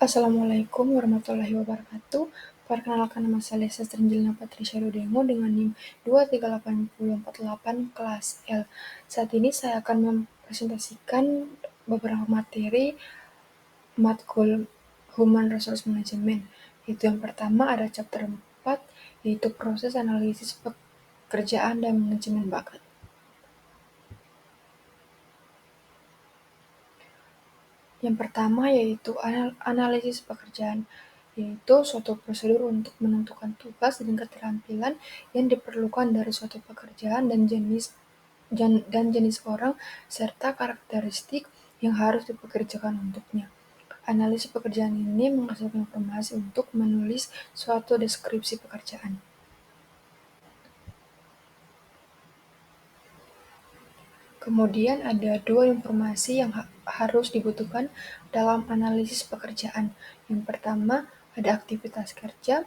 Assalamualaikum warahmatullahi wabarakatuh. Perkenalkan nama saya Sestri Angelina Patricia Rudengo dengan NIM 23848 kelas L. Saat ini saya akan mempresentasikan beberapa materi matkul Human Resource Management. Itu yang pertama ada chapter 4, yaitu proses analisis pekerjaan dan manajemen bakat. Yang pertama yaitu analisis pekerjaan, yaitu suatu prosedur untuk menentukan tugas dan keterampilan yang diperlukan dari suatu pekerjaan dan jenis orang serta karakteristik yang harus dipekerjakan untuknya. Analisis pekerjaan ini menghasilkan informasi untuk menulis suatu deskripsi pekerjaan. Kemudian ada dua informasi yang harus dibutuhkan dalam analisis pekerjaan. Yang pertama ada aktivitas kerja,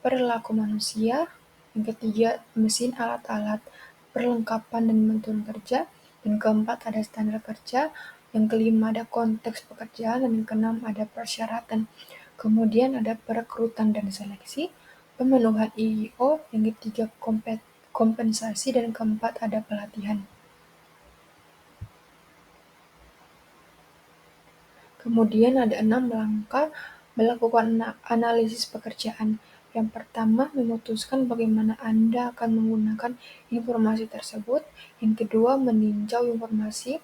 perilaku manusia, yang ketiga mesin alat-alat, perlengkapan dan bantuan kerja, dan keempat ada standar kerja, yang kelima ada konteks pekerjaan, dan yang keenam ada persyaratan. Kemudian ada perekrutan dan seleksi, pemenuhan IIO, yang ketiga kompensasi, dan keempat ada pelatihan. Kemudian ada 6 langkah melakukan analisis pekerjaan. Yang pertama, memutuskan bagaimana Anda akan menggunakan informasi tersebut. Yang kedua, meninjau informasi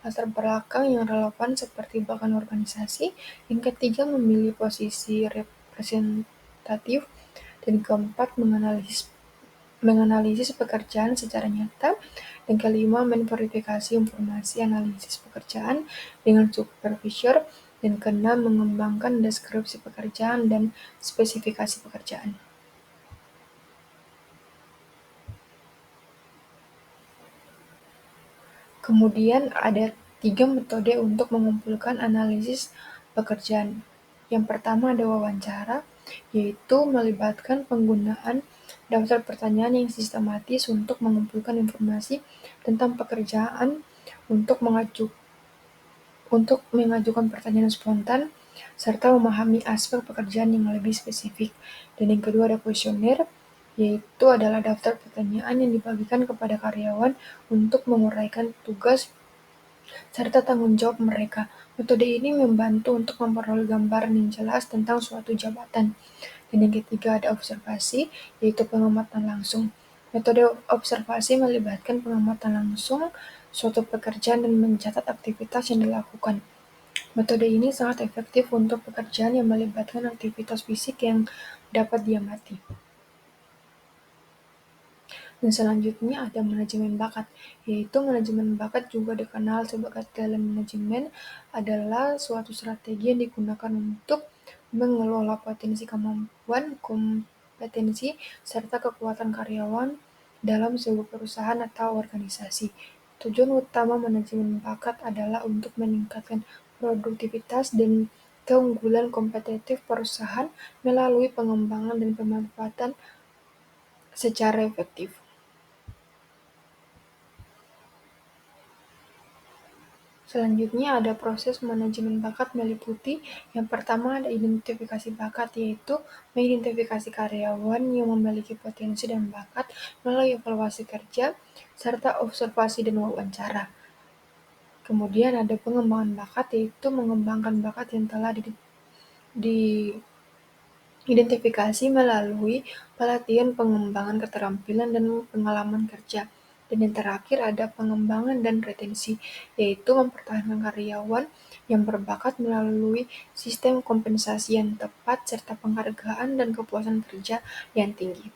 latar belakang yang relevan seperti bahkan organisasi. Yang ketiga, memilih posisi representatif. Dan keempat, menganalisis pekerjaan secara nyata. Dan kelima, memverifikasi informasi analisis pekerjaan dengan supervisor. Dan keenam, mengembangkan deskripsi pekerjaan dan spesifikasi pekerjaan. Kemudian ada 3 metode untuk mengumpulkan analisis pekerjaan. Yang pertama ada wawancara, yaitu melibatkan penggunaan daftar pertanyaan yang sistematis untuk mengumpulkan informasi tentang pekerjaan untuk mengajukan pertanyaan spontan, serta memahami aspek pekerjaan yang lebih spesifik. Dan yang kedua ada kuesioner, yaitu adalah daftar pertanyaan yang dibagikan kepada karyawan untuk menguraikan tugas serta tanggung jawab mereka. Metode ini membantu untuk memperoleh gambaran yang jelas tentang suatu jabatan. Dan yang ketiga ada observasi, yaitu pengamatan langsung. Metode observasi melibatkan pengamatan langsung suatu pekerjaan dan mencatat aktivitas yang dilakukan. Metode ini sangat efektif untuk pekerjaan yang melibatkan aktivitas fisik yang dapat diamati. Dan selanjutnya ada manajemen bakat, yaitu manajemen bakat juga dikenal sebagai talent management, adalah suatu strategi yang digunakan untuk mengelola potensi kemampuan, kompetensi, serta kekuatan karyawan dalam sebuah perusahaan atau organisasi. Tujuan utama manajemen bakat adalah untuk meningkatkan produktivitas dan keunggulan kompetitif perusahaan melalui pengembangan dan pemanfaatan secara efektif. Selanjutnya ada proses manajemen bakat meliputi yang pertama ada identifikasi bakat, yaitu mengidentifikasi karyawan yang memiliki potensi dan bakat melalui evaluasi kerja, serta observasi dan wawancara. Kemudian ada pengembangan bakat, yaitu mengembangkan bakat yang telah diidentifikasi melalui pelatihan pengembangan keterampilan dan pengalaman kerja. Dan yang terakhir ada pengembangan dan retensi, yaitu mempertahankan karyawan yang berbakat melalui sistem kompensasi yang tepat serta penghargaan dan kepuasan kerja yang tinggi.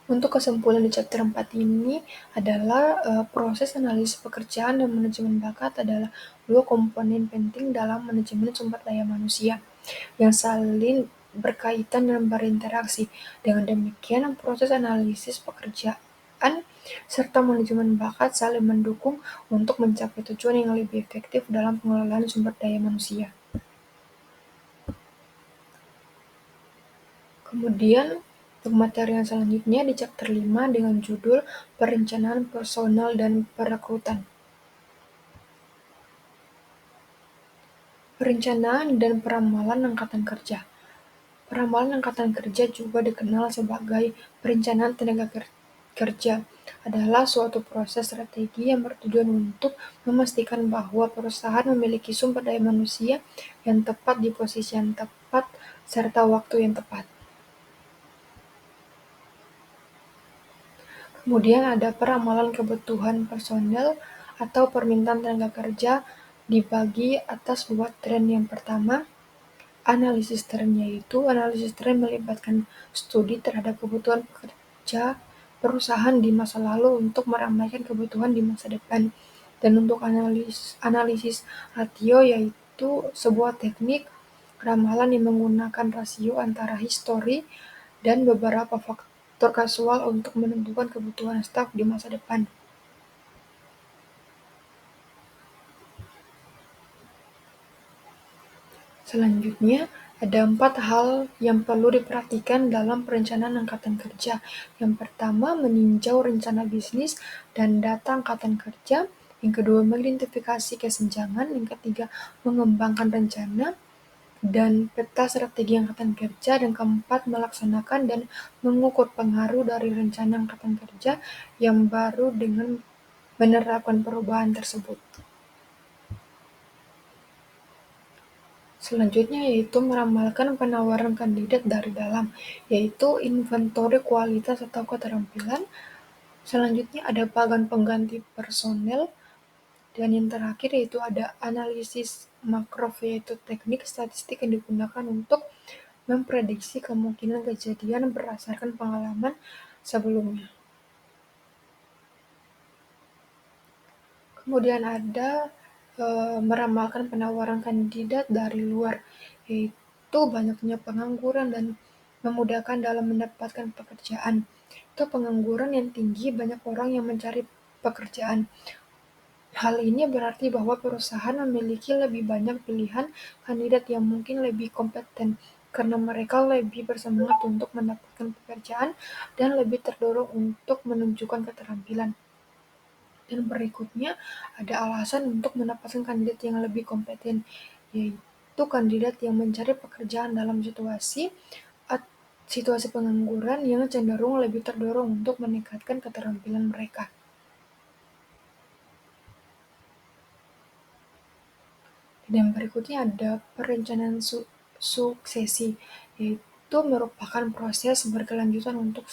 Untuk kesimpulan di chapter 4 ini adalah proses analisis pekerjaan dan manajemen bakat adalah dua komponen penting dalam manajemen sumber daya manusia yang saling berkaitan dan berinteraksi. Dengan demikian, proses analisis pekerjaan serta manajemen bakat saling mendukung untuk mencapai tujuan yang lebih efektif dalam pengelolaan sumber daya manusia. Kemudian, untuk materi yang selanjutnya di chapter 5 dengan judul Perencanaan Personal dan Perekrutan. Perencanaan dan Peramalan Angkatan Kerja. Peramalan angkatan kerja juga dikenal sebagai perencanaan tenaga kerja, adalah suatu proses strategi yang bertujuan untuk memastikan bahwa perusahaan memiliki sumber daya manusia yang tepat di posisi yang tepat serta waktu yang tepat. Kemudian ada peramalan kebutuhan personel atau permintaan tenaga kerja dibagi atas dua tren. Yang pertama, analisis tren, yaitu analisis tren melibatkan studi terhadap kebutuhan pekerja perusahaan di masa lalu untuk meramaikan kebutuhan di masa depan. Dan untuk analisis ratio, yaitu sebuah teknik ramalan yang menggunakan rasio antara histori dan beberapa faktor kasual untuk menentukan kebutuhan staf di masa depan. Selanjutnya, ada 4 hal yang perlu diperhatikan dalam perencanaan angkatan kerja. Yang pertama, meninjau rencana bisnis dan data angkatan kerja. Yang kedua, mengidentifikasi kesenjangan. Yang ketiga, mengembangkan rencana dan peta strategi angkatan kerja. Dan keempat, melaksanakan dan mengukur pengaruh dari rencana angkatan kerja yang baru dengan menerapkan perubahan tersebut. Selanjutnya yaitu meramalkan penawaran kandidat dari dalam, yaitu inventory kualitas atau keterampilan. Selanjutnya ada bagan pengganti personel, dan yang terakhir yaitu ada analisis makro, yaitu teknik statistik yang digunakan untuk memprediksi kemungkinan kejadian berdasarkan pengalaman sebelumnya. Kemudian ada meramalkan penawaran kandidat dari luar, yaitu banyaknya pengangguran dan memudahkan dalam mendapatkan pekerjaan. Itu pengangguran yang tinggi, banyak orang yang mencari pekerjaan. Hal ini berarti bahwa perusahaan memiliki lebih banyak pilihan kandidat yang mungkin lebih kompeten, karena mereka lebih bersemangat untuk mendapatkan pekerjaan dan lebih terdorong untuk menunjukkan keterampilan. Dan berikutnya ada alasan untuk mendapatkan kandidat yang lebih kompeten, yaitu kandidat yang mencari pekerjaan dalam situasi pengangguran yang cenderung lebih terdorong untuk meningkatkan keterampilan mereka. Dan berikutnya ada perencanaan suksesi, yaitu merupakan proses berkelanjutan untuk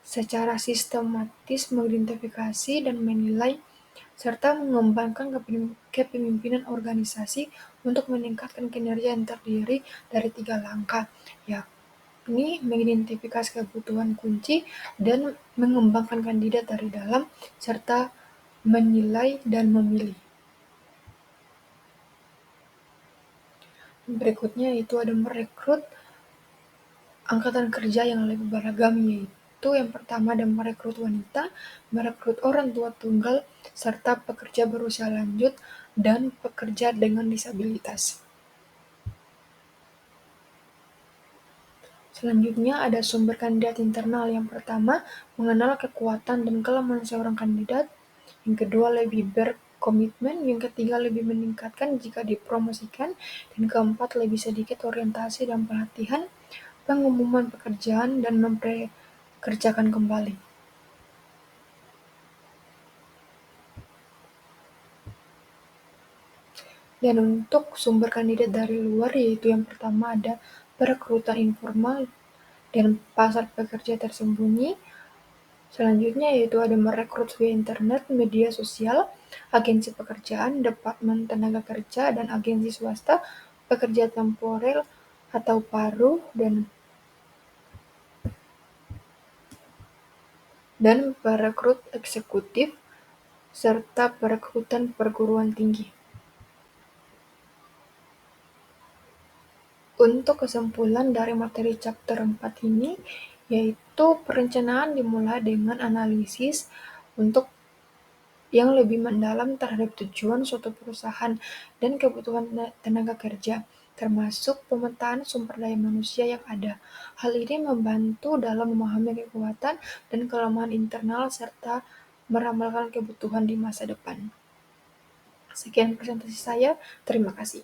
secara sistematis mengidentifikasi dan menilai serta mengembangkan kepemimpinan organisasi untuk meningkatkan kinerja yang terdiri dari 3 langkah, yakni mengidentifikasi kebutuhan kunci dan mengembangkan kandidat dari dalam, serta menilai dan memilih. Berikutnya itu ada merekrut angkatan kerja yang lebih beragam, yaitu yang pertama ada merekrut wanita, merekrut orang tua tunggal, serta pekerja berusia lanjut dan pekerja dengan disabilitas. Selanjutnya ada sumber kandidat internal. Yang pertama, mengenal kekuatan dan kelemahan seorang kandidat. Yang kedua, lebih berkomitmen. Yang ketiga, lebih meningkatkan jika dipromosikan. Dan keempat, lebih sedikit orientasi dan pelatihan, pengumuman pekerjaan, dan mempekerjakan kembali. Dan untuk sumber kandidat dari luar, yaitu yang pertama ada perekrutan informal dan pasar pekerja tersembunyi. Selanjutnya yaitu ada merekrut via internet, media sosial, agensi pekerjaan, departemen tenaga kerja, dan agensi swasta, pekerja temporer atau paruh, dan perekrut eksekutif, serta perekrutan perguruan tinggi. Untuk kesimpulan dari materi chapter 4 ini, yaitu perencanaan dimulai dengan analisis untuk yang lebih mendalam terhadap tujuan suatu perusahaan dan kebutuhan tenaga kerja, termasuk pemetaan sumber daya manusia yang ada. Hal ini membantu dalam memahami kekuatan dan kelemahan internal serta meramalkan kebutuhan di masa depan. Sekian presentasi saya, terima kasih.